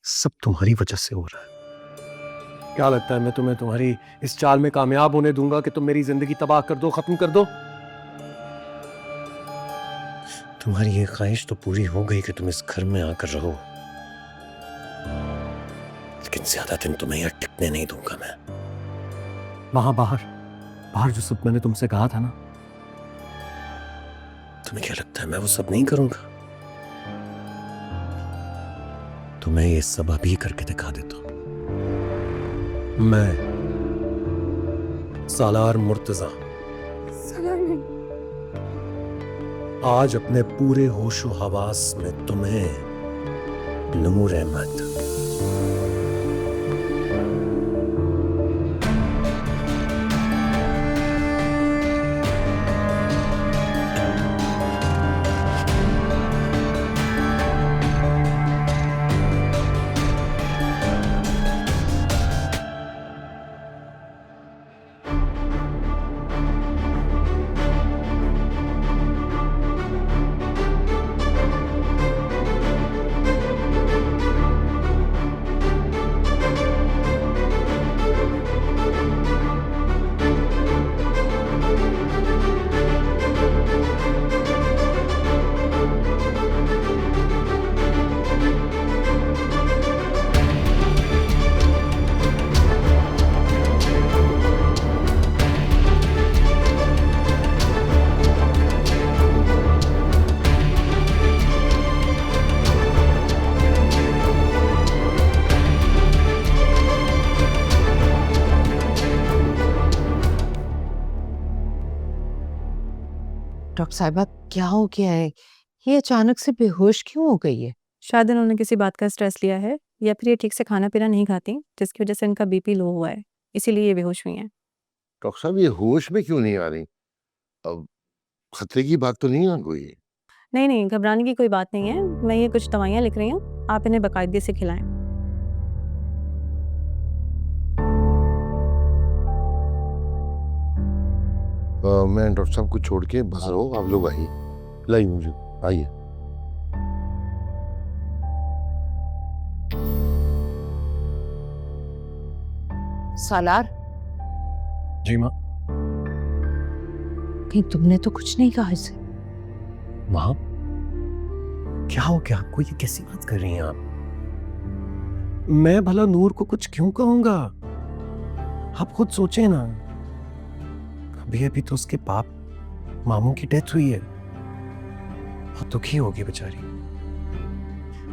सब तुम्हारी वजह से हो रहा है। क्या लगता है मैं तुम्हें तुम्हारी इस चाल में कामयाब होने दूंगा कि तुम मेरी जिंदगी तबाह कर दो, खत्म कर दो? तुम्हारी ये ख्वाहिश तो पूरी हो गई कि तुम इस घर में आकर रहो, लेकिन ज्यादा दिन तुम्हें यहां टिकने नहीं दूंगा मैं। वहां बाहर बाहर जो सब मैंने तुमसे कहा था ना, तुम्हें क्या लगता है मैं वो सब नहीं करूंगा? तो मैं ये सब अभी करके दिखा देता हूं। मैं सालार मुर्तजा आज अपने पूरे होशो हवास में तुम्हें नूर अहमद डॉक्टर साहिबा, क्या हो गया है? ये अचानक से बेहोश क्यों हो गई है? शायद इन्होंने किसी बात का स्ट्रेस लिया है या फिर ये ठीक से खाना पीना नहीं खाती, जिसकी वजह से इनका बीपी लो हुआ है, इसीलिए ये बेहोश हुई हैं। डॉक्टर साहब ये होश में क्यों नहीं आ रही? अब खतरे की बात तो नहीं आ कोई? नहीं नहीं, घबराने की कोई बात नहीं है। मैं ये कुछ दवाइयाँ लिख रही हूँ, आप इन्हें बाकायदगी से खिलाएं। मैं डॉक्टर साहब को छोड़ के बाहर हूँ, आप लोग आइए, लाइए मुझे, आइए। सालार, जी माँ। कहीं तुमने तो कुछ नहीं कहा इसे? माँ, क्या हो गया आपको? ये कैसी बात कर रही हैं आप? मैं भला नूर को कुछ क्यों कहूंगा? आप खुद सोचे ना, अभी अभी तो उसके बाप मामू की डेथ हुई है, बहुत दुखी होगी बेचारी,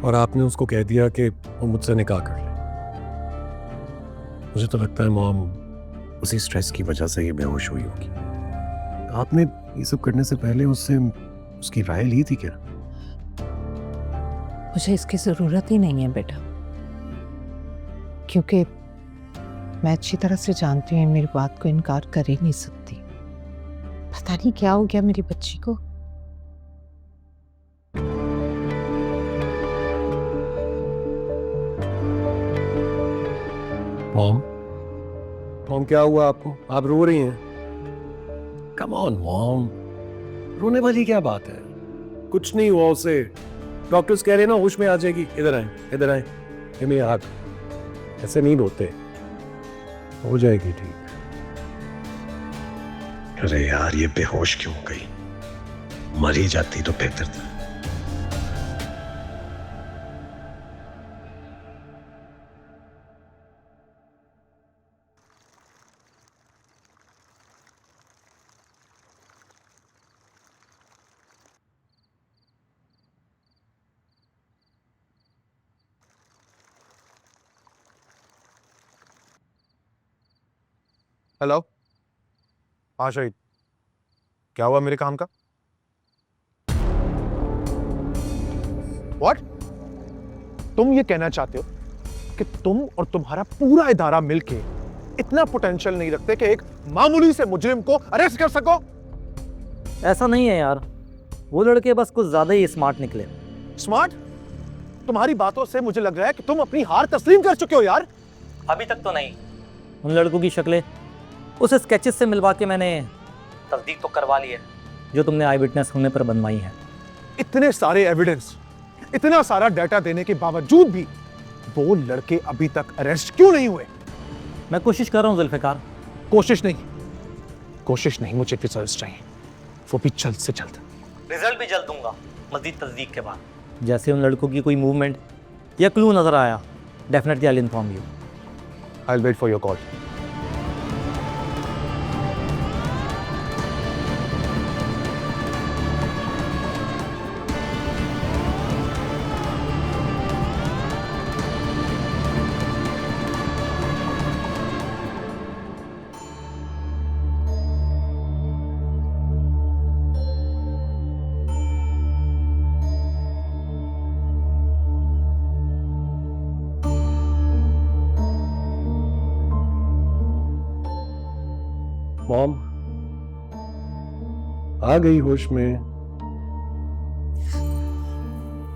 और आपने उसको कह दिया कि वो मुझसे निकाह कर ले। मुझे तो लगता है मॉम उसी स्ट्रेस की वजह से ये बेहोश हुई होगी। आपने ये सब करने से पहले उससे उसकी राय ली थी क्या? मुझे इसकी जरूरत ही नहीं है बेटा, क्योंकि मैं अच्छी तरह से जानती हूँ मेरी बात को इनकार कर ही नहीं सकती। पता नहीं क्या हो गया मेरी बच्ची को। मॉम, मॉम क्या हुआ आपको? आप रो रही हैं? कम ऑन मॉम, रोने वाली क्या बात है? कुछ नहीं हुआ उसे, डॉक्टर्स कह रहे हैं ना होश में आ जाएगी। इधर आए, इधर आए, ये मेरे हाथ, ऐसे नहीं रोते, हो जाएगी ठीक। अरे यार, ये बेहोश क्यों हो गई? मर ही जाती तो बेहतर था। हेलो, हाँ शहीद, क्या हुआ मेरे काम का? व्हाट? तुम ये कहना चाहते हो कि तुम और तुम्हारा पूरा इदारा मिलके इतना पोटेंशियल नहीं रखते कि एक मामूली से मुजरिम को अरेस्ट कर सको? ऐसा नहीं है यार, वो लड़के बस कुछ ज्यादा ही स्मार्ट निकले। स्मार्ट? तुम्हारी बातों से मुझे लग रहा है कि तुम अपनी हार तस्लीम कर चुके हो यार। अभी तक तो नहीं। उन लड़कों की शक्लें उस स्केचेस से मिलवा के मैंने तस्दीक तो करवा ली है जो तुमने आई विटनेस होने पर बनवाई है। इतने सारे एविडेंस, इतना सारा डाटा देने के बावजूद भी वो लड़के अभी तक अरेस्ट क्यों नहीं हुए? मैं कोशिश कर रहा हूँ जुल्फ़िकार। कोशिश नहीं, मुझे रिजल्ट चाहिए, वो भी जल्द से जल्द। रिजल्ट भी जल्द दूंगा, मज़ीद तस्दीक के बाद। जैसे उन लड़कों की कोई मूवमेंट या क्लू नज़र आया, definitely I will inform you. I will wait for your call. Mom आ गई होश में?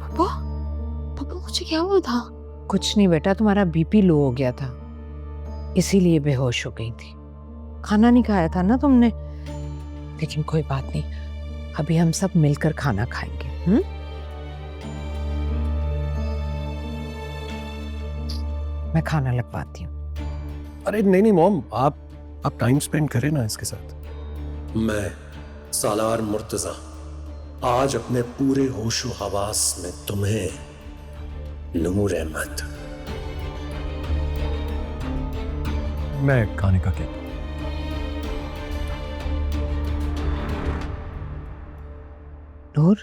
पापा, पापा मुझे क्या हुआ था? कुछ नहीं बेटा, तुम्हारा बीपी लो हो गया था, इसीलिए बेहोश हो गई थी। खाना नहीं खाया था ना तुमने, लेकिन कोई बात नहीं, अभी हम सब मिलकर खाना खाएंगे। मैं खाना लगवाती हूँ। अरे नहीं मॉम, आप टाइम स्पेंड करें ना इसके साथ। मैं सालार मुर्तजा आज अपने पूरे होशो हवास में तुम्हें नूर अहमद। मैं खाने का क्या? नूर,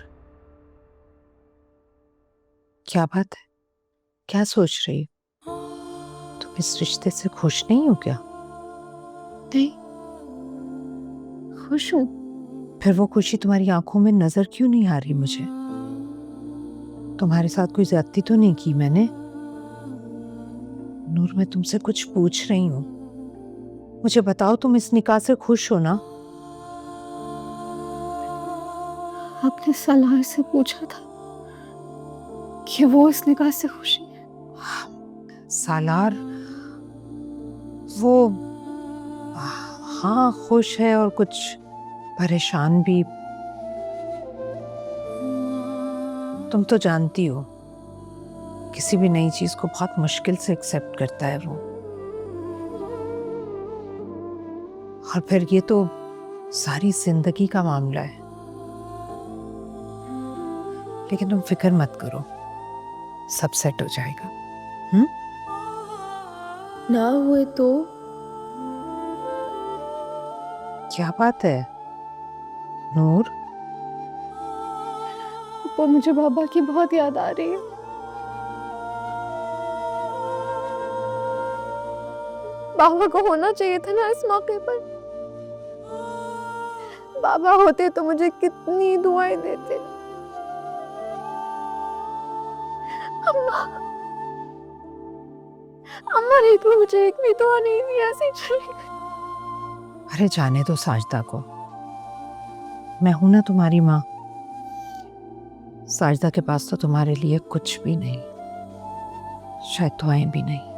क्या बात है? क्या सोच रही हो? तुम इस रिश्ते से खुश नहीं हो क्या? नहीं, खुश हूँ। फिर वो खुशी तुम्हारी आंखों में नजर क्यों नहीं आ रही मुझे? तुम्हारे साथ कोई ज्यादती तो नहीं की मैंने? नूर, मैं तुमसे कुछ पूछ रही हूँ, मुझे बताओ, तुम इस निकाह से खुश हो ना? आपने सलार से पूछा था कि वो इस निकाह से खुश है? सालार वो हाँ खुश है और कुछ परेशान भी। तुम तो जानती हो, किसी भी नई चीज को बहुत मुश्किल से एक्सेप्ट करता है वो। और फिर ये तो सारी जिंदगी का मामला है। लेकिन तुम फिक्र मत करो, सब सेट हो जाएगा। ना हुए तो? क्या बात है नूर? पापा, मुझे बाबा की बहुत याद आ रही है। बाबा को होना चाहिए था ना इस मौके पर। बाबा होते तो मुझे कितनी दुआएं देते। अम्मा, अम्मा नहीं तो मुझे एक भी दुआ नहीं दी, ऐसे चली। अरे जाने दो साजदा को, मैं हूं ना तुम्हारी माँ। साजदा के पास तो तुम्हारे लिए कुछ भी नहीं, शायद दुआएं भी नहीं।